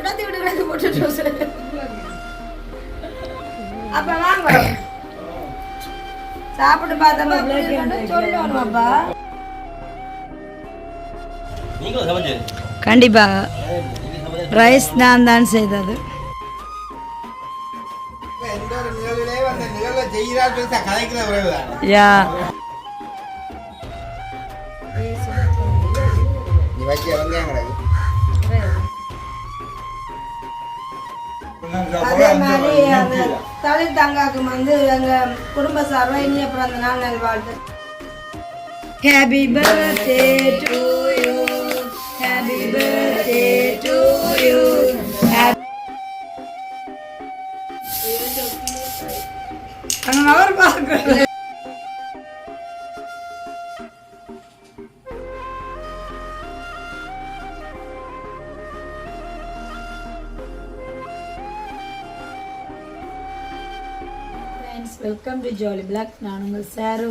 கொண்டாந்து விடுறது போட்டு அப்ப வாங்க சாப்பிட்டு பார்த்தா சொல்லுவாங்கப்பா. கண்டிப்பா ரைஸ் நான் தான் செய்தது. யா அதே மாதிரி அந்த தலித் தங்காக்கு வந்து எங்க குடும்ப சார்பா இனிய பிறந்த நாள் நல்வாழ்த்து. Happy birthday to you, happy birthday to you. அவர் பார்க்க வெல்கம் டு ஜாலி பிளாக். நான் உங்கள் சாரு.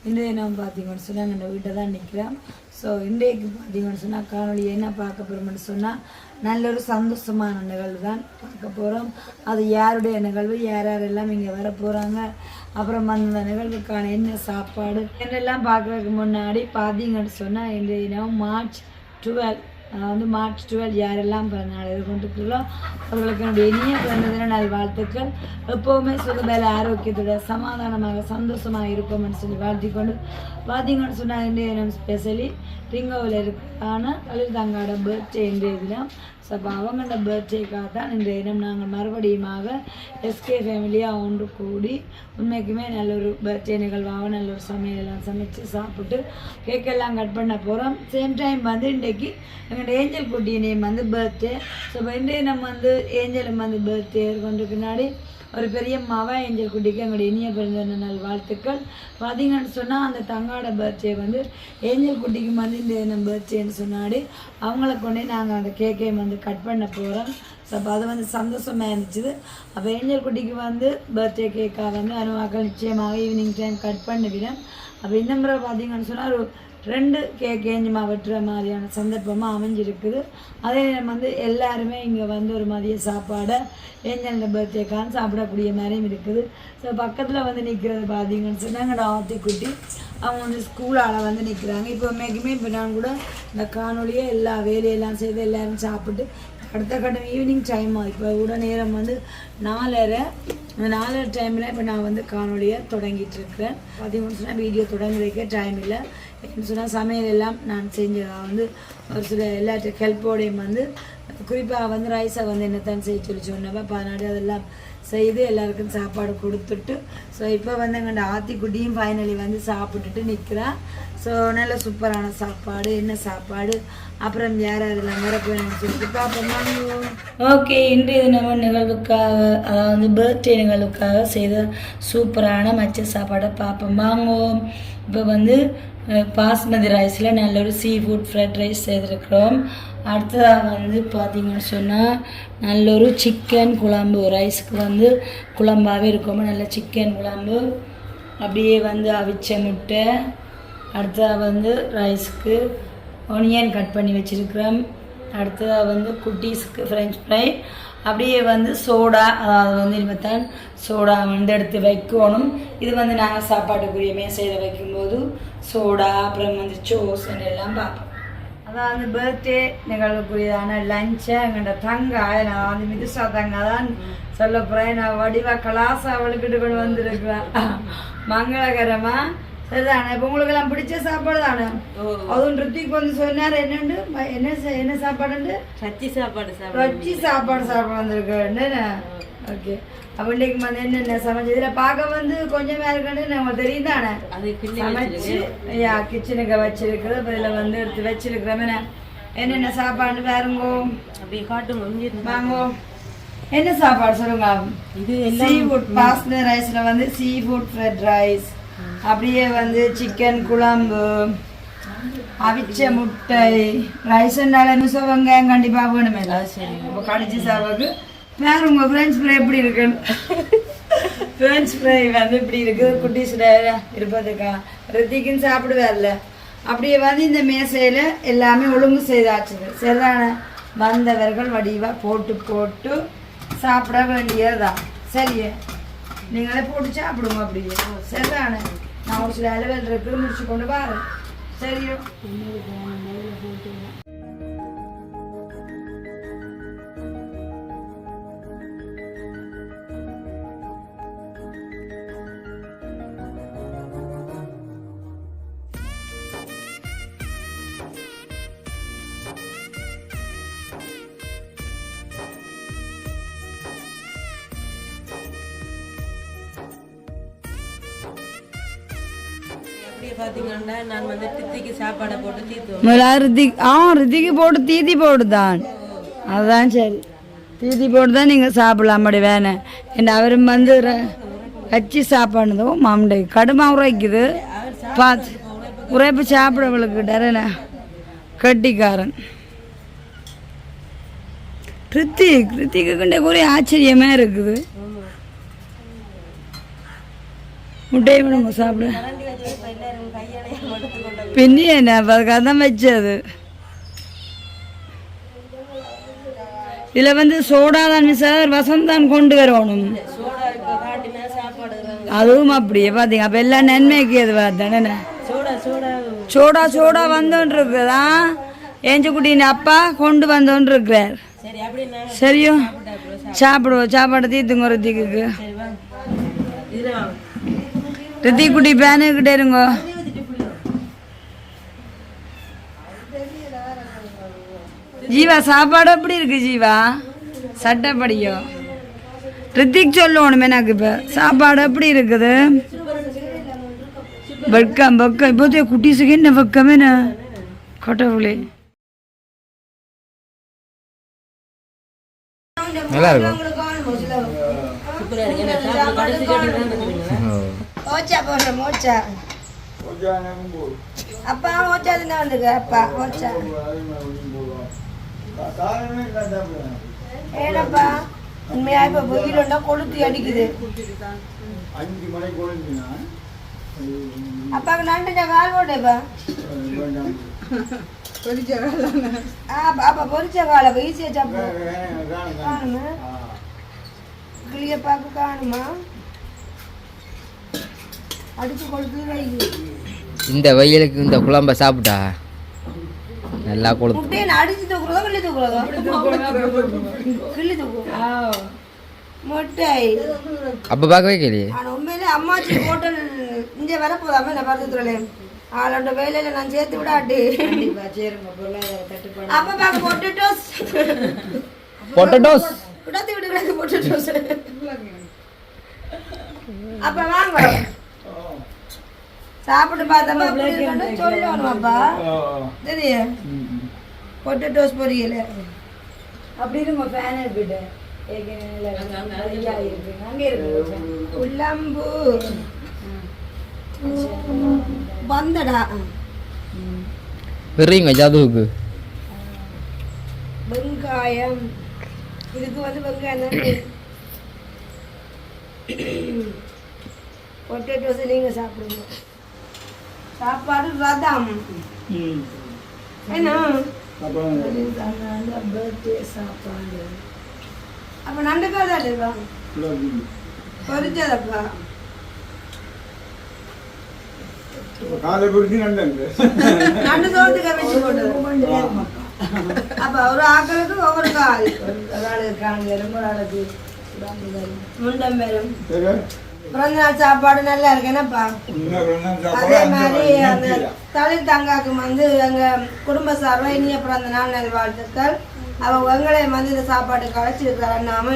இன்றைய நம்ம பார்த்தீங்கன்னு சொன்னால் எங்கள் வீட்டை தான் நிற்கிறேன். ஸோ இன்றைக்கு பார்த்தீங்கன்னு சொன்னால் காணொலி என்ன பார்க்க போகிறோம்னு சொன்னால் நல்ல ஒரு சந்தோஷமான நிகழ்வு தான் பார்க்க போகிறோம். அது யாருடைய நிகழ்வு, யார் யாரெல்லாம் இங்கே வர போகிறாங்க, அப்புறம் அந்த நிகழ்வுக்கான என்ன சாப்பாடு என்னெல்லாம் பார்க்குறதுக்கு முன்னாடி பார்த்தீங்கன்னு சொன்னால் இன்றைய தினம் மார்ச் 12 வந்து மார்ச் 12 யாரெல்லாம் பிறந்தநாள் எதிர்கொண்டிருக்கிறோ அவர்களுக்கு என்னுடைய இனிய பிறந்த தின நாள் வாழ்த்துக்கள். எப்போவுமே சுகபல ஆரோக்கியத்தோட சமாதானமாக சந்தோஷமாக இருப்போம்னு சொல்லி வாழ்த்திக்கொண்டு பார்த்தீங்கன்னு சொன்னால் இன்றைய தினம் ஸ்பெஷலி ரிங்கோவில் இருக்கான தலித் தங்காட பர்த்டே இன்றைய தினம். ஸோ அப்போ அவங்களோட பர்த்டேக்காக தான் இன்றைய தினம் நாங்கள் மறுபடியுமாக எஸ்கே ஃபேமிலியாக ஒன்று கூடி உண்மைக்குமே நல்ல ஒரு பர்த்டே நிகழ்வாக நல்ல ஒரு சமையலெல்லாம் சமைச்சு சாப்பிட்டு கேக்கெல்லாம் கட் பண்ண போகிறோம். சேம் டைம் வந்து இன்றைக்கு எங்களோட ஏஞ்சல் குட்டி நேம் வந்து பர்த்டே. ஸோ இப்போ இன்றைய நம்ம வந்து ஏஞ்சலும் வந்து பர்த்டே கொண்டு பின்னாடி ஒரு பெரிய மாவா ஏஞ்சல் குட்டிக்கு எங்களுடைய இனிய பிறந்த நாள் வாழ்த்துக்கள். பார்த்தீங்கன்னு சொன்னால் அந்த தங்காட பர்த்டே வந்து ஏஞ்சல் குட்டிக்கு வந்து இந்த பர்த்டேன்னு சொன்னாடி அவங்கள கொண்டே நாங்கள் அந்த கேக்கையும் வந்து கட் பண்ண போகிறோம். ஸோ அப்போ அது வந்து சந்தோஷமாக இருந்துச்சு. அப்போ ஏஞ்சல் குட்டிக்கு வந்து பர்த்டே கேக்காக வந்து அனுவாக்கள் நிச்சயமாக ஈவினிங் டைம் கட் பண்ணிவிடும். அப்போ இந்த முறை பார்த்தீங்கன்னு சொன்னால் ஒரு 2 கேக் ஏஞ்சமாக வெட்டுற மாதிரியான சந்தர்ப்பமாக அமைஞ்சிருக்குது. அதே நேரம் வந்து எல்லாருமே இங்கே வந்து ஒரு மதிய சாப்பாடை ஏஞ்சல் பர்த்டேக்கான சாப்பிடக்கூடிய மாதிரியும் இருக்குது. ஸோ பக்கத்தில் வந்து நிற்கிறது பார்த்தீங்கன்னு சொன்னால் எங்களோட ஆத்திக்குட்டி அவங்க வந்து ஸ்கூலால் வந்து நிற்கிறாங்க. இப்போ மேக்குமே இப்போ நான் கூட இந்த காணொலியை எல்லா வேலையெல்லாம் செய்து எல்லோரும் சாப்பிட்டு அடுத்த கட்டம் ஈவினிங் டைம் இப்போ கூட நேரம் வந்து 4:30. அந்த 4:30 டைமில் இப்போ நான் வந்து காணொலியை தொடங்கிட்டுருக்கிறேன். பார்த்தீங்கன்னு சொன்னால் வீடியோ தொடங்குறதுக்கே டைம் இல்லை. என்ன சொன்னால் சமையல் எல்லாம் நான் செஞ்சதாக வந்து ஒரு சில எல்லாத்தையும் ஹெல்ப்போடையும் வந்து குறிப்பாக வந்து ரைஸை வந்து என்னத்தான் செய்ய சொல்லி சொன்னப்போ அதனால அதெல்லாம் செய்து எல்லாருக்கும் சாப்பாடு கொடுத்துட்டு ஸோ இப்போ வந்து எங்கள்ட ஆத்திக்குட்டியும் ஃபைனலி வந்து சாப்பிட்டுட்டு நிற்கிறேன். ஸோ நல்ல சூப்பரான சாப்பாடு. என்ன சாப்பாடு அப்புறம் யார் யாரெல்லாம் வர போகிறேன்னு சொல்லிட்டு பார்ப்போம். ஓகே, இன்றைய நம்ம நிகழ்வுக்காக அதாவது பர்த்டே நிகழ்வுக்காக செய்த சூப்பரான மச்ச சாப்பாடை பார்ப்போம் வாங்குவோம். இப்போ வந்து பாஸ்மதி ரைஸில் நல்ல ஒரு சீ ஃபுட் ஃப்ரைட் ரைஸ் செய்திருக்கிறோம். அடுத்ததாக வந்து பார்த்திங்கன்னு சொன்னால் நல்ல ஒரு சிக்கன் குழம்பு. ரைஸுக்கு வந்து குழம்பாகவே இருக்கும். நல்ல சிக்கன் குழம்பு, அப்படியே வந்து அவிச்ச முட்டை. அடுத்ததாக வந்து ரைஸுக்கு ஆனியன் கட் பண்ணி வச்சுருக்கிறோம். அடுத்ததாக வந்து குட்டீஸுக்கு ஃப்ரெஞ்ச் ஃப்ரை. அப்படியே வந்து சோடா, அதாவது வந்து இனிமேத்தான் சோடா வந்து எடுத்து வைக்கணும். இது வந்து நாங்கள் சாப்பாட்டுக்குரிய மேசையில் வைக்கும்போது சோடா அப்புறம் வந்து சோஸ் எல்லாம் பார்ப்போம். அதாவது பர்த்டே நிகழ்வுக்குரியதான லஞ்சை எங்கள்ட தங்காய் நான் வந்து மிதுசா தங்கா தான் சொல்ல போகிறேன். நான் வடிவா கலாசா அவளுக்கிட்டு கொண்டு வந்துருக்குறேன் மங்களகரமாக. சரிதானே? இப்போ உங்களுக்கு எல்லாம் பிடிச்ச சாப்பாடு தானே? அதுவும் ரித்திக் வந்து சொன்னார் என்னண்டு என்ன சாப்பாடுண்டு ரச்சி சாப்பாடு சாப்பிட வந்திருக்கு. ஓகே, அப்போ இன்றைக்கு வந்து என்னென்ன சமைச்சு இதில் பார்க்க வந்து கொஞ்சமே இருக்குன்னு நமக்கு தெரியும் தானே. சமைச்சு கிச்சனுக்கு வச்சிருக்குது. இப்போ இதில் வந்து எடுத்து வச்சிருக்கிறோமே என்னென்ன சாப்பாடு பாருங்கோ. அப்படியே காட்டுங்க வாங்கோ. என்ன சாப்பாடு சொல்லுங்க? இது சீ ஃபுட் பாஸ்மதி ரைஸில் வந்து சீ ஃபுட் ஃப்ரைட் ரைஸ், அப்படியே வந்து சிக்கன் குழம்பு, அவிச்ச முட்டை, ரைஸ்னால மிசோ வெங்காயம் கண்டிப்பாக வேணுமே. சரி, இப்போ கடிச்சு சாப்பாடு வேறு உங்கள் ஃப்ரெஞ்ச் ஃப்ரை எப்படி இருக்குன்னு ஃப்ரெஞ்ச் ஃப்ரை வந்து இப்படி இருக்குது. குட்டீஸில் இருப்பதுக்கா ரித்திக்குன்னு சாப்பிடுவார்ல. அப்படியே வந்து இந்த மேசையில் எல்லாமே ஒழுங்கு செய்தாச்சுது. சரிதானே? வந்தவர்கள் வடிவாக போட்டு போட்டு சாப்பிட வேண்டியதுதான். சரியே, நீங்களே போட்டு சாப்பிடுங்க. அப்படியே சரிதானே? நான் ஒரு சில அளவில் இருக்கு முடிச்சு கொண்டு வரேன். சரியோ? ரித்திக்கு போட்டு தீதி போடுதான். அதுதான் சரி, தீதி போட்டு தான் நீங்கள் சாப்பிடலாம். அப்படி வேணேன் என்ன அவரும் வந்து வச்சு சாப்பாடுதோ மாமண்டை கடுமா உரைக்குது பார்த்து உரைப்பு சாப்பிடவளுக்கு டரன கட்டிக்காரன் ரித்திக்கு ஒரே ஆச்சரியமாக இருக்குது. முட்டையை விடுங்க சாப்பிட. பின்னி என்ன கதம் வச்சது. இதில் வந்து சோடா தான் சார் வசந்தான் கொண்டு வரணும். அதுவும் அப்படியே பார்த்தீங்க. அப்போ எல்லாம் நன்மைக்கு அது தானே சோடா சோடா வந்தோன்னு இருக்குதா. ஏஞ்சக்குட்டின் அப்பா கொண்டு வந்தோன்னு இருக்கிறார். சரியோ, சாப்பிடுவோம். சாப்பாடு தீத்துங்க ரித்திக்கு. ரித்திக்குட்டி பேனுக்கிட்டே இருங்க. ஜீவா சாப்பாடு எப்படி இருக்கு ஜீவா? சட்டப்படியோ ரித்திக் சொல்லணும் எனக்கு. இப்போ சாப்பாடு எப்படி இருக்குது? வெக்கம் வெக்கம் இப்போதே குட்டீஸுக்கு என்ன வெக்கமே கொட்டவுளே. நல்லா இருக்கும். அப்பா ஓச்சா வந்துங்க. அப்பா ஓச்சா ஏனப்பா உண்மையா இப்ப வெயிலுண்டா கொளுத்தி அடிக்குது. அப்பாக்கு நண்டு கால் போட்டேப்பா. அப்பா பொரிச்ச கால ஈஸியா சாப்பிடு. காணுமா கிளியப்பாக்கு காணுமா? அடிச்சு கொளுத்து வை. இந்த வெயிலுக்கு இந்த குழம்ப சாப்பிட்டா நல்லா கொளுத்து. முட்டையை அடிச்சு தூக்குறதோ கிள்ளி தூக்குறதோ? கிள்ளி தூக்குறா முட்டை. அப்ப பார்க்கவே கேள்வி. ஆனால் உண்மையிலே அம்மாச்சி ஹோட்டல் இங்கே வரப்போதாம நான் பருத்துறேன். ஆளோட வேலையில நான் சேர்த்து விடாட்டி. அப்ப பார்க்க பொட்டேட்டோஸ் பொட்டேட்டோஸ் விடாத்தி விடுகிறாங்க. பொட்டேட்டோஸ் அப்ப வாங்க சாப்பிட்டு பார்த்தோமா சொல்லணும். அப்பா தெரியும் பொட்டேட்டோஸ் பொரியல அப்படி இருங்க. ஃபேன் இருக்கிட்ட குழம்பு வந்தடா பெரியங்க ஜாதுவுக்கு வெங்காயம். இதுக்கு வந்து வெங்காயம் பொட்டேட்டோஸ் நீங்க சாப்பிடுங்க. சாப்பாடு ரதம் என்ன சாப்பாடு. அப்ப நண்டுக்கா தான் பொரிச்சதப்பா. நண்டு சோத்துக்க வச்சு போட்டு அப்ப ஒரு ஆக்களுக்கு ஒவ்வொரு கால். ஒரு ஆளுக்கு காணுங்க, ஒரு ஆளுக்கு முண்டம் பெரும். பிறந்த நாள் சாப்பாடு நல்லா இருக்கு என்னப்பா? அதே மாதிரி அந்த தலித் தங்காக்கு வந்து எங்க குடும்ப சார்பாக இனிய பிறந்த நாள் நல் வாழ்த்துக்கள். அவங்க எங்களை வந்து இந்த சாப்பாடு கழிச்சிருக்காரு அண்ணாம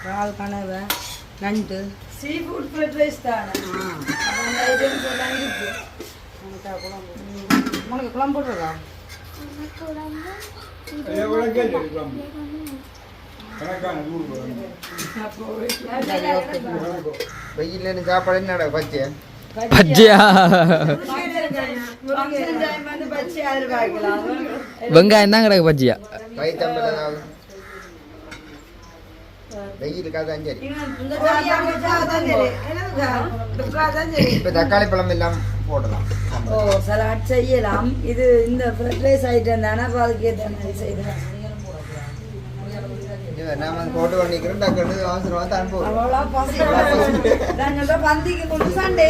கால் கனவை நண்டு சீ ஃபுட் ஃப்ரைட் ரைஸ் தானே. உனக்கு குழம்பு போட்டுருக்கா? வெயில் சாப்பாடு என்னடா பச்சை பச்சையா? வெங்காயம் தான் கிடக்கு பச்சையா. வெயிலுக்காக தான் சரி. இந்த சாப்பாடு வச்சா அதான் சரி. என்னதுக்கா? இதுக்கா அதான் சரி. இப்போ தக்காளி பழம் எல்லாம் போடலாம். ஓ சலாட் செய்யலாம். இது இந்த ஃப்ரைட் ரைஸ் ஐட்டம் தானே, அப்போ அதுக்கு ஏற்ற மாதிரி செய்யலாம். நான் வந்து போட்டு பண்ணிக்கிறேன். டக்குனு அவசரமாக தான் போடுறோம். அவ்வளோ பசங்க பந்திக்கு கொண்டு சண்டே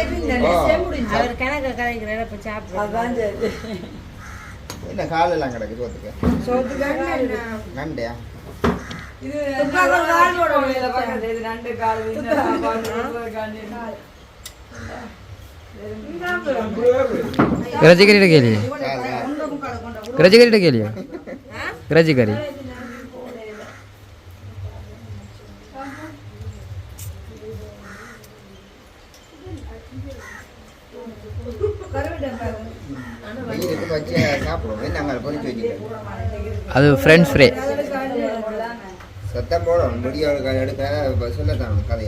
முடிஞ்சு அவர் கணக்கு கதைக்கிறாரு இப்போ சாப்பிடுவோம். அதான் சரி. என்ன காலெல்லாம் கிடக்கு சோத்துக்கு? சோத்துக்கு நண்டையா? இது கால் போட முடியல பக்கத்து. இது 2 கால் இந்த சாப்பாடு காண்டி कराची करी के लिए कराची करी के लिए कराची करी அது ஃப்ரெண்ட்ஸ் ஃப்ரே சத்தம் போடும் வீடியோ எடுக்க சொல்லத்தான் கதை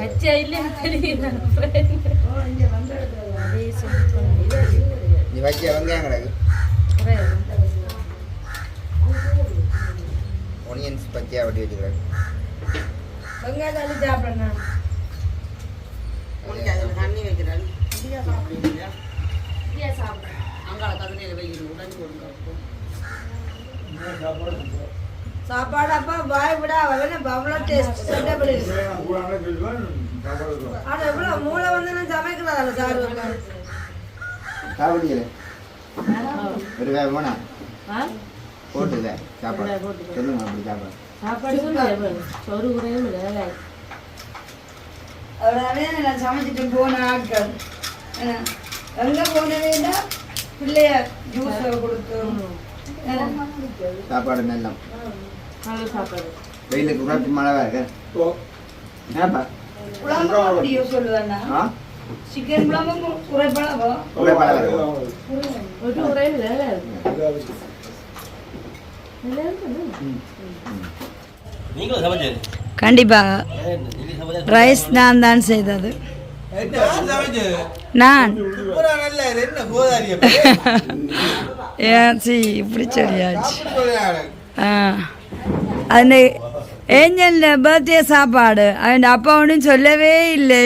நீ வச்சு வெங்காயம் கிடக்கு ஒனியன்ஸ் பச்சையாக வட்டி வச்சுக்கிறாங்க வெங்காயத்தாலும் சாப்பிடணும். தண்ணி வைக்கிறாரு அங்கால கதனையில் வைக்கணும் உடனே கொடுங்க. சாப்பாடு அப்பா வாய் விட அவ்வளோ டேஸ்ட் சட்டப்படி. ஆனால் எவ்வளோ மூளை வந்து நான் சமைக்கிறதால சாரு சாப்பிடுங்களே ஒரு வேலை போனா போட்டுல சாப்பாடு சொல்லுங்க அப்படி சாப்பாடு சாப்பாடு சொரு குறையும் இல்லை. அதனாலே நான் சமைச்சிட்டு போன ஆட்கள் எங்கே போனவேண்டா பிள்ளைய ஜூஸ் கொடுத்து சாப்பாடு நல்லா நல்ல சாப்பாடு. வெயிலுக்கு உடம்பு மழை இருக்கு ஏப்பா குழம்பு அப்படியோ சொல்லுவேண்ணா. சிக்கன் குழம்பு குறைப்பளவோ ஒரே மழை இருக்கு ஒரு குறையும் இல்லை. கண்டிப்பாக ரைஸ் நான் தான் செய்தது. நான் ஏச்சி இப்படி சரியாச்சு. அந்த ஏஞ்சல் பர்த்டே சாப்பாடு அவன் அப்பா ஒன்றும் சொல்லவே இல்லை.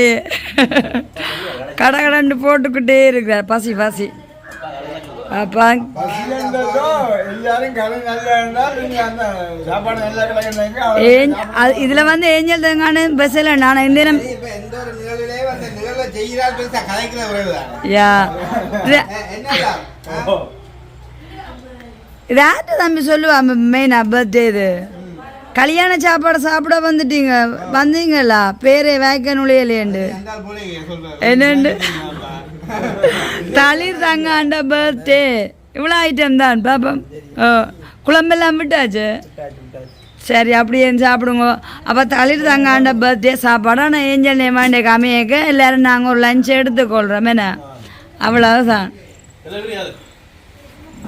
கடை கடண்டு போட்டுக்கிட்டே இருக்கிறார் பசி பசி. அப்பா இதுல வந்து ஏஞ்சல் தங்கான பஸ்ல நான் இந்த நேரம் யா இதாட்டு தம்பி சொல்லுவா மெயினா பர்த்டே இது கல்யாண சாப்பாடு சாப்பிட வந்துட்டீங்க வந்தீங்களா பேரே வேக்க நுழையலேண்டு என்னண்டு தளிர் தங்காண்ட பர்த்டே இவ்வளோ ஐட்டம் தான் பாப்போம். குழம்பெல்லாம் விட்டாச்சு சரி அப்படியே சாப்பிடுங்க. அப்போ தளிர் தங்காண்ட பர்த்டே சாப்பாடு. ஆனால் ஏஞ்சல் நேமாண்டே கம்மியாக்க எல்லோரும் நாங்கள் ஒரு லஞ்ச் எடுத்துக்கொள்கிறோம் என்ன அவ்வளவுதான்.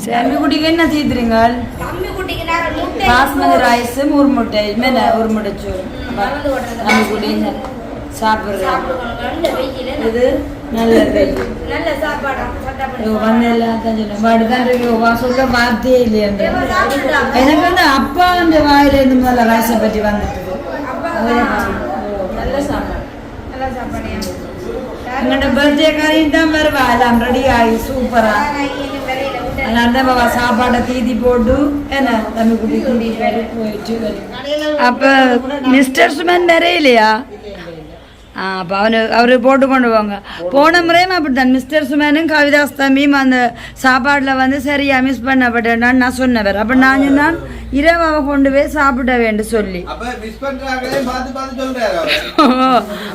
சரி குட்டிக்கு என்ன தீத்துறீங்க? பாஸ்மதி ரைஸ் ஒரு முட்டை மேலே ஒரு முட்டை சோறு நம்ம குட்டி சாப்பிட்றோம். இது நல்லது வந்து எல்லாத்தையும் சொல்லுவேன் சொல்ல வார்த்தையே இல்லையா. எனக்கு வந்து அப்பா அந்த வாயில இருந்து முதல்ல ரைஸை பற்றி வந்துட்டு நல்ல சாப்பாடு நல்ல சாப்பாடு. எங்கள்கிட்ட பர்த்டே காரியம் தான் வருவா எல்லாம் ரெடி ஆகி சூப்பரா. அதனால சாப்பாடை தீதி போட்டு என்ன தம்பி குட்டி கூட்டிட்டு போயிட்டு அப்போ மிஸ்டர் சுமன் வரையிலையா? அப்போ அவர் போட்டு கொண்டு போங்க. போன முறையும் அப்படித்தான் மிஸ்டர் சுமேனும் கவிதாஸ் தம்பியும் அந்த சாப்பாட்டில் வந்து சரியாக மிஸ் பண்ணப்பட்டேன்னு நான் சொன்னவர். அப்போ நான் சொன்னான் இரவு அவ கொண்டு போய் சாப்பிட வேண்டும் சொல்லி.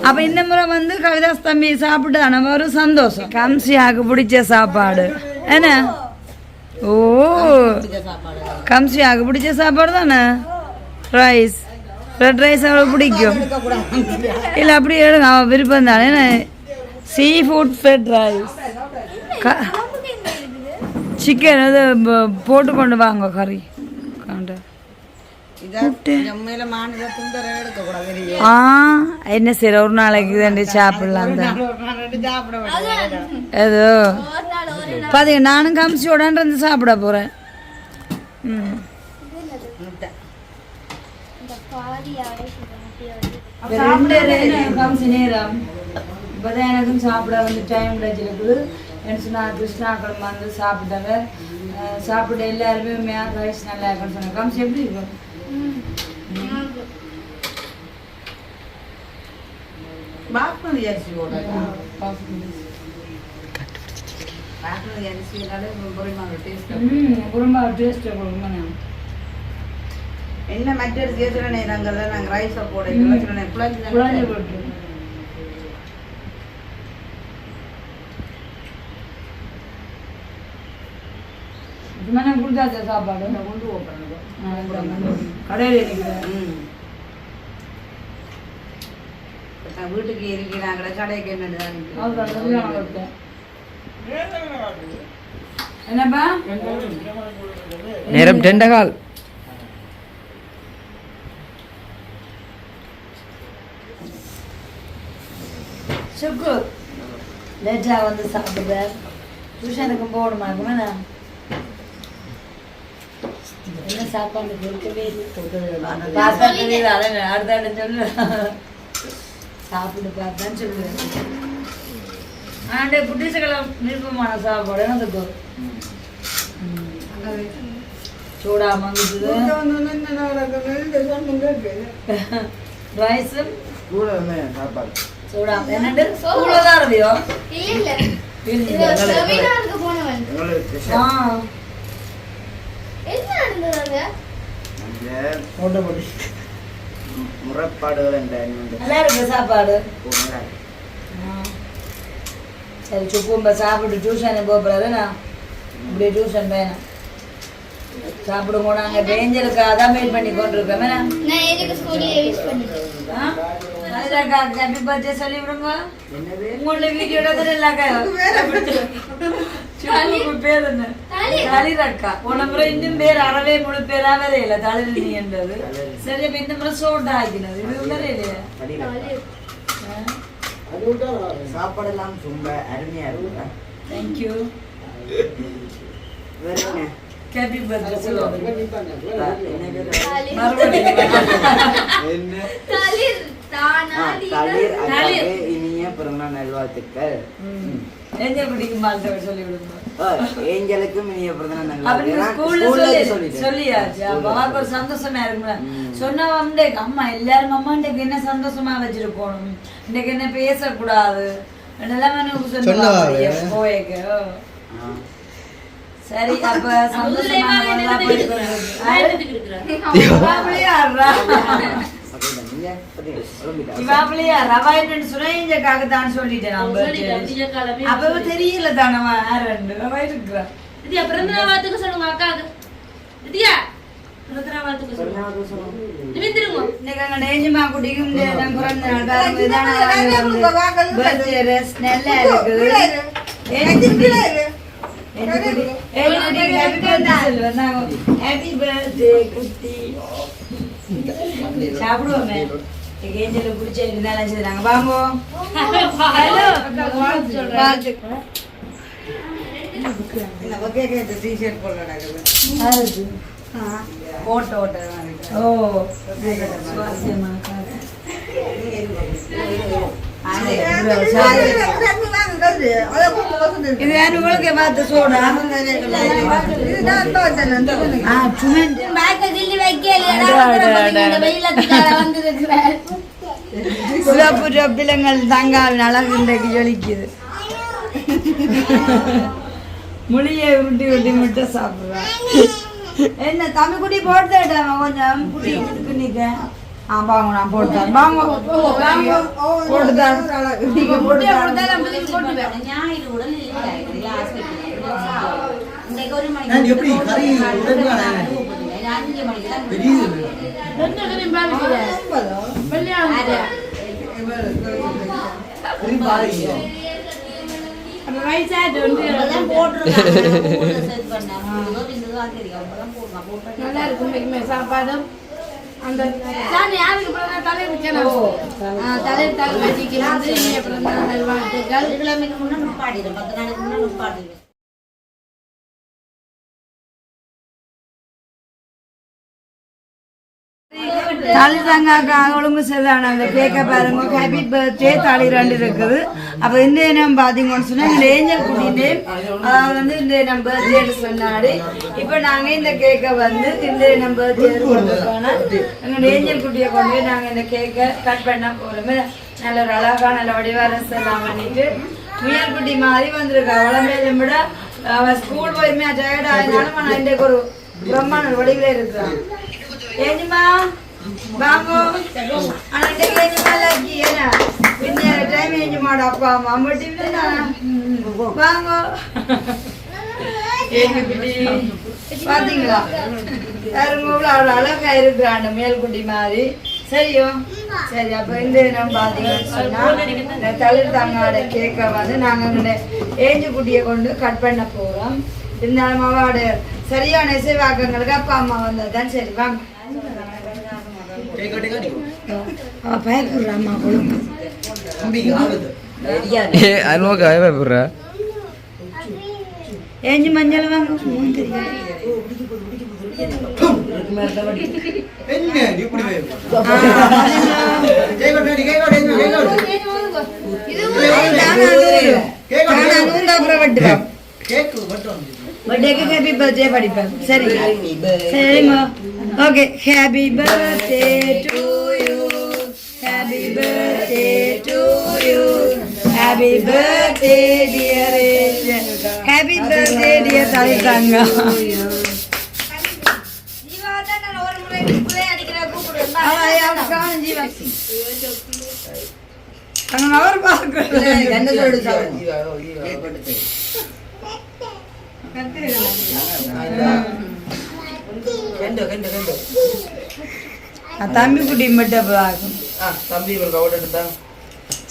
அப்போ இந்த முறை வந்து கவிதாஸ் தம்பி சாப்பிட்டான ஒரு சந்தோஷம். கம்சியாவுக்கு பிடிச்ச சாப்பாடு என்ன? ஓ கம்சியாவுக்கு பிடிச்ச சாப்பாடு தானே ரைஸ். ரெட் ரைஸ் அவளுக்கு பிடிக்கும் இல்லை அப்படி எடுங்க அவன் விருப்பம் தானே. என்ன seafood fried rice chicken அது போட்டு கொண்டு வாங்க கறி என்ன சரி ஒரு நாளைக்கு ரெண்டு சாப்பிடலாம் தான். ஏதோ பாத்தீங்க நானும் கம்சியோட சாப்பிட போறேன். கம்சி நேரம் இப்போதான் எனக்கும் சாப்பிட வந்து டைம் கிடைச்சிருக்குது என்ன சொன்னால் கிருஷ்ணாக்களும் வந்து சாப்பிட்டாங்க சாப்பிட்டு எல்லாருமே ரைஸ் நல்லா இருக்குன்னு சொன்னாங்க கம்சி எப்படி இருக்கும் பாஸ்மதி அரிசி போட்டாங்க பாஸ்மதி அரிசினாலே ரொம்ப டேஸ்ட்டாக கொடுங்க என்ன மற்ற சில நேரங்களில் நாங்கள் ரைஸை போட சில குழந்தை போட்டு நான் கொடுத்தாச்சா சாப்பாடு கொண்டு போகிறேன் கடையில் இருக்கிறேன் வீட்டுக்கு இருக்கிறாங்க கடைக்கு என்னப்பா நேரம் 2:15 சுக்கு லேட்டாக வந்து சாப்பிடுவேன் டியூஷனுக்கு போகணுமாக்குமே நான் என்ன சாப்பாடு கொடுக்கவே பார்த்தா தெரியுது அதான் அடுத்தாண்டு சொல்லு சாப்பிட்டு பார்த்தான்னு சொல்லுவேன் ஆண்டே புட்டிசக்கெல்லாம் விருப்பமான சாப்பாடு எனக்கு சூடா மங்குது ரைஸும் சாப்பாடு சூடா என்னண்டு சூடாதான் இருவியோ முறைப்பாடுகள் நல்லா இருக்கு சாப்பாடு சரி சுக்கும்ப சாப்பிட்டு டியூஷன் போகிறாரு நான் இப்படி டியூஷன் வேணும் சாப்பிடுங்க நாங்கள் பேஞ்சலுக்கு அதான் வெயிட் பண்ணி கொண்டிருக்கோம் ஹாப்பி பர்த்டே சொல்லி விடுங்க உங்களோட வீடியோட பேர் என்ன தளிரக்கா போன முறை இன்னும் பேர் அறவே முழு பேரா வரையில தளிர் என்றது சரி அப்ப இந்த முறை சோட்டா ஆக்கினது இது வரையிலையா சாப்பாடெல்லாம் ரொம்ப அருமையா இருக்குங்க தேங்க்யூ ஹாப்பி பர்த்டே சொல்லுங்க இனிய பிறந்த நல்வாழ்த்துக்கள். ஏஞ்சல் குட்டிக்கு மால்ட்ட சொல்லி விடுங்க. ஏஞ்சலுக்கும் இனிய பிறந்த நல்வாழ்த்துக்கள் சொல்லியாச்சு. பாபாக்கு ஒரு சந்தோஷமா இருக்கும்ல. சொன்ன அம்மா எல்லாரும் அம்மா இன்றைக்கு என்ன சந்தோஷமா வச்சிருக்கணும், இன்றைக்கு என்ன பேசக்கூடாது எல்லாமே போயக்கு. சரி அப்ப சந்தோஷமா சொல்லிட்டேன் அப்ப தெரியல தானவா இருக்கிறான். சொல்லுங்க அக்காவுக்கு சாப்பிடுவோமே ஏஞ்சல் பிடிச்சிருக்கு நல்லா செய்றாங்க வாங்கோ. ஓட்ட ஓட்ட ஓ இது உங்களுக்கு பார்த்து சோடா சிவப்புற பிள்ளைங்கள் தங்காவின் அழகு இன்றைக்கு ஜொலிக்குது. மொழியை உருட்டி உருட்டி மட்டும் சாப்பிடுறேன். என்ன தமிழ் குட்டி போட்டுட்டாங்க கொஞ்சம் குட்டி நிக்க. வாங்க நான் போட்டுறேன். வாங்க போட்டுதான் சாப்பாடு அந்த தலைவர் தாலி தாங்க ஒழுங்கு சரியான அந்த கேட்க பாருங்க ஹாப்பி பர்த்டே தாலி 2 இருக்குது. அப்போ இந்த இனம் பார்த்தீங்கன்னு சொன்னா இந்த ஏஞ்சல் குட்டிட்டு அதாவது வந்து இந்த இனம் பர்த்டேன்னு சொன்னாரு. இப்போ நாங்க இந்த கேக்கை வந்து இந்த இனம் பர்த்டே கொடுத்துருக்கோம்னா எங்க ஏஞ்சல் குட்டியை கொண்டு போய் நாங்க இந்த கேக்கை கட் பண்ண போறோமே. நல்ல ஒரு அழகா நல்ல வடிவாரஸ் எல்லாம் பண்ணிட்டு முயல் குட்டி மாதிரி வந்திருக்கா. உடம்பேலும் விட அவன் ஸ்கூல் போயுமே டயர்ட் ஆகினாலும் நான் இன்றைக்கு ஒரு பிரம்மாண்ட வடிவிலே இருக்கிறான். ஏஞ்சுமா வாங்கோ. ஆனா இன்றைக்கு ஏஞ்சுமா லக்கி ஏன்னா இந்த டைம் ஏஞ்சுமாடா அப்பா அம்மா மட்டும் வாங்கோ. பாத்தீங்களா யாருங்க அவ்வளோ அழகா இருக்கிறான் மேல்குட்டி மாதிரி. சரியோ சரி. அப்போ இந்த நம்ம பார்த்தீங்கன்னு சொன்னா தளிர் தாங்காட கேக்கை வந்து நாங்கள் எங்களுடைய ஏஞ்சு குட்டியை கொண்டு கட் பண்ண போகிறோம். இருந்தாலும் அவாட சரியான இசைவாக்கங்களுக்கு அப்பா அம்மா வந்தது தான். சரி வாங்க. பயப்படுறா அம்மா கொடுங்க பயப்படுற ஏஞ்சு மஞ்சள் வாங்க. ஹாப்பி பர்த்டே படிப்பேன். சரி சரிம்மா. Okay. Happy birthday to you. Happy birthday to you. Happy birthday dear angel. Happy birthday dear தாலிதாங்க. அவர் தம்பி குட்டி மட்டும்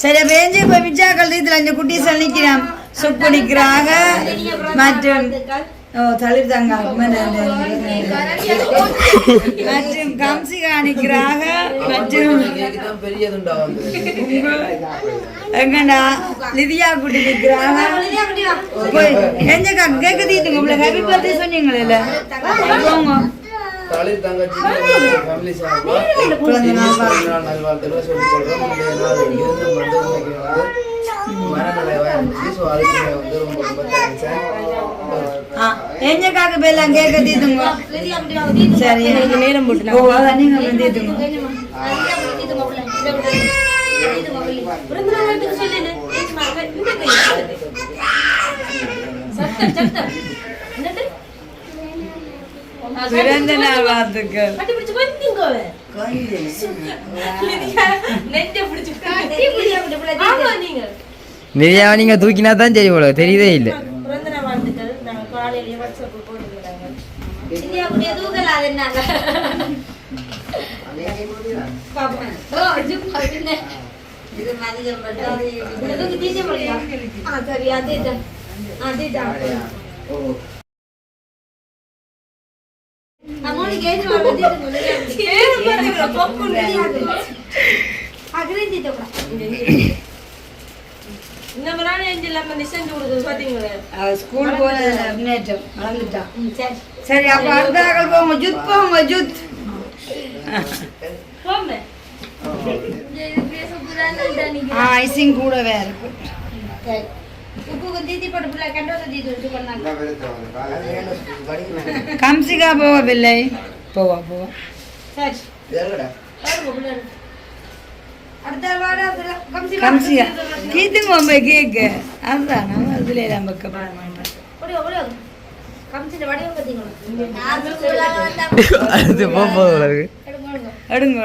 சரி. அப்ப ஏஞ்சி போய் மிச்சா கழுத்துல அஞ்சு குட்டி சலிக்கிறான் சுப்பு நிக்கிறாங்க மற்றும் தளிர் தாங்க மற்றும் கம்சி காணிக்கிறாங்க மற்றும் எங்கடா லிதியா குட்டி நிக்கிறாங்க. எஞ்சக்கா கேக்கு தீட்டுங்க உங்களுக்கு ஹாப்பி பர்த்டே சொன்னீங்களே போங்க. தளிர் தங்கச்சி ஃபேமிலி சார்பாக நல்வாழ்த்துக்களை சொல்லிக் கொடுறோம். மனநிலையாக இருந்துச்சு. ஸோ அதுக்கு வந்து ரொம்ப ரொம்ப தேங்க்ஸ். எஞ்சக்காக்கு பேலாம் கேட்க தீத்துங்க. சரி நேரம் போட்டு நீங்க தீத்துங்க. பிறந்த நாள் வாழ்த்துக்கள். நிறையா நீங்க தூக்கினா தான் சரி போல தெரியுதே இல்லை. ஸ்கூல் போன முன்னேற்றம் வளர்ந்துட்டான். சரி அப்ப அடுத்த போங்க. ஜுத் போங்க ஜுத். ஐசிங் கூட வேற கம்சிகா போகவில்லை. போவா போவா. கம்சிகா கீத்துங்க கேக்கு அதுதான் நம்ம இதுல நம்ம எடுங்க.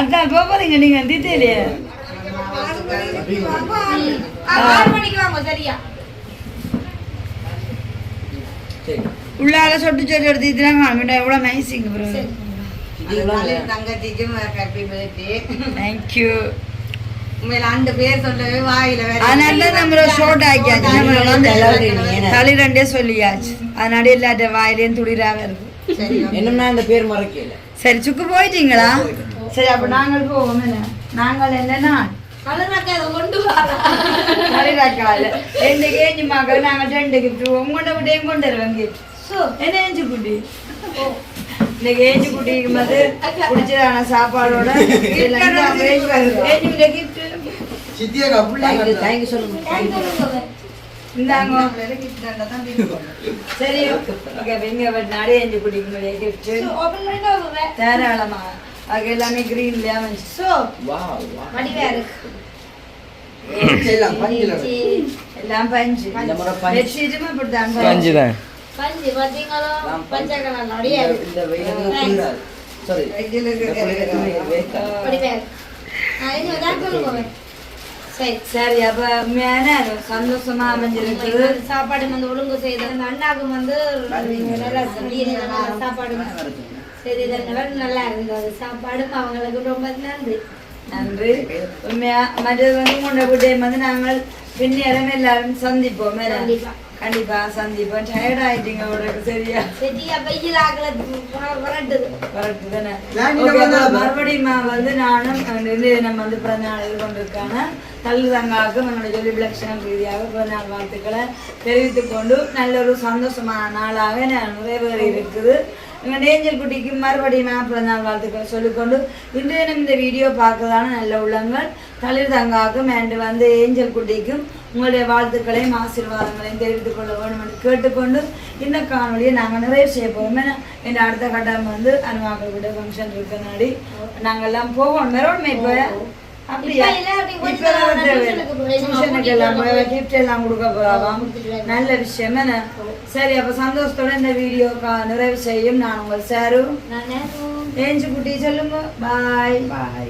அக்கா அதான் போறீங்க நீங்க தீத்தையிலே சரியா உள்ளால சொட்டு சொட்டு எடுத்துலாம் காமிட்டா எவ்வளோ நைஸிங்க ப்ரோ. தங்கச்சிக்கும் ஹாப்பி பர்த்டே. தேங்க்யூ. உண்மையில அந்த பேர் சொல்லவே வாயில அதனால நம்ம ஷோர்ட் ஆக்கியாச்சு. நம்ம வந்து தலை ரெண்டே சொல்லியாச்சு. அதனால எல்லாட்ட வாயிலையும் துளிரா வருது. என்னன்னா இந்த பேர் மறக்கல. சரி சுக்கு போயிட்டீங்களா? சரி அப்ப நாங்கள் போவோம். என்ன நாங்கள் என்னன்னா ரெண்டு கேஜி மகள் நாங்கள் 2 கிஃப்ட் உங்கள்கிட்ட விட்டையும் கொண்டு வருவோம் கிஃப்ட். என்ன ஏஞ்சு குட்டி இந்த கேஜி குட்டிக்கும் போது பிடிச்சதான சாப்பாடோட கிஃப்ட் சித்தியாக்கா புள்ளைங்க தேங்க் யூ சொல்லுங்க. இந்தாங்க. சரி ஓகே இங்க நாடே ஏஞ்சு குட்டிக்கு கிஃப்ட் தாராளமா. அது எல்லாமே கிரீன்லயா வந்து ஸோ வாவ் வாவ் வடிவா இருக்கு. எல்லாம் பஞ்சுல எல்லாம் பஞ்சு. இந்த முறை பஞ்சு. பெட்ஷீட்டுமே இப்படிதான் பஞ்சு தான். பஞ்சு பாத்தீங்களா? பஞ்ச கலர் அப்படியே இந்த வெயிலுக்கு குளிராது. சாரி சரி அப்ப உண்மையான சந்தோஷமா அமைஞ்சிருக்கு. சாப்பாடு வந்து ஒழுங்கு செய்த அந்த அண்ணாக்கு வந்து நல்லா சாப்பாடு செய்ததுனால நல்லா இருந்தது. சாப்பாடும் அவங்களுக்கு ரொம்ப நன்றி. நன்றி. உண்மையா மற்றது வந்து உங்களோட வீட்டையும் வந்து நாங்கள் பின்னேறம் எல்லாரும் சந்திப்போம். கண்டிப்பா. கண்டிப்பா சந்திப்போம். டயர்ட் ஆயிட்டீங்க உங்களுக்கு சரியா? சரியா வெயில் ஆகல வரட்டுது. கரெக்ட் தானே? நான் Okay, மறுபடியும் வந்து நானும் நம்ம வந்து பிறந்த நாள் இது கொண்டிருக்காங்க தள்ளு தங்காவுக்கு நம்மளுடைய ஜொலி விலட்சணம் ரீதியாக பிறந்த நாள் வாழ்த்துக்களை தெரிவித்துக் கொண்டு நல்ல ஒரு சந்தோஷமான நாளாக நிறைவேறி இருக்குது. எங்கள் ஏஞ்சல் குட்டிக்கு மறுபடியும் பிறந்தநாள் வாழ்த்துக்களை சொல்லிக்கொண்டு இன்றைய இந்த வீடியோ பார்க்கறதான நல்ல உள்ளங்கள் தளிர் தங்காவுக்கும் அண்ட் வந்து ஏஞ்சல் குட்டிக்கும் உங்களுடைய வாழ்த்துக்களையும் ஆசீர்வாதங்களையும் தெரிவித்துக் கொள்ள வேண்டும் என்று கேட்டுக்கொண்டு இந்த காணொலியை நாங்கள் நிறைவு செய்ய போகிறோம். ஏன்னா இந்த அடுத்த கட்டம் வந்து அனுமாக்கள் கூட ஃபங்க்ஷன் இருக்கனாடி நாங்கள் எல்லாம் போவோம். மெரோன்மே இப்போ அப்படியா டியூஷனுக்கு எல்லாம் கிஃப்ட் எல்லாம் கொடுக்க போறாவாம். நல்ல விஷயம் என்ன? சரி அப்ப சந்தோஷத்தோட இந்த வீடியோ நிறைவு செய்யும். நான் உங்கள் சாரு ஏஞ்சு குட்டி சொல்லுங்க. பாய். பாய்.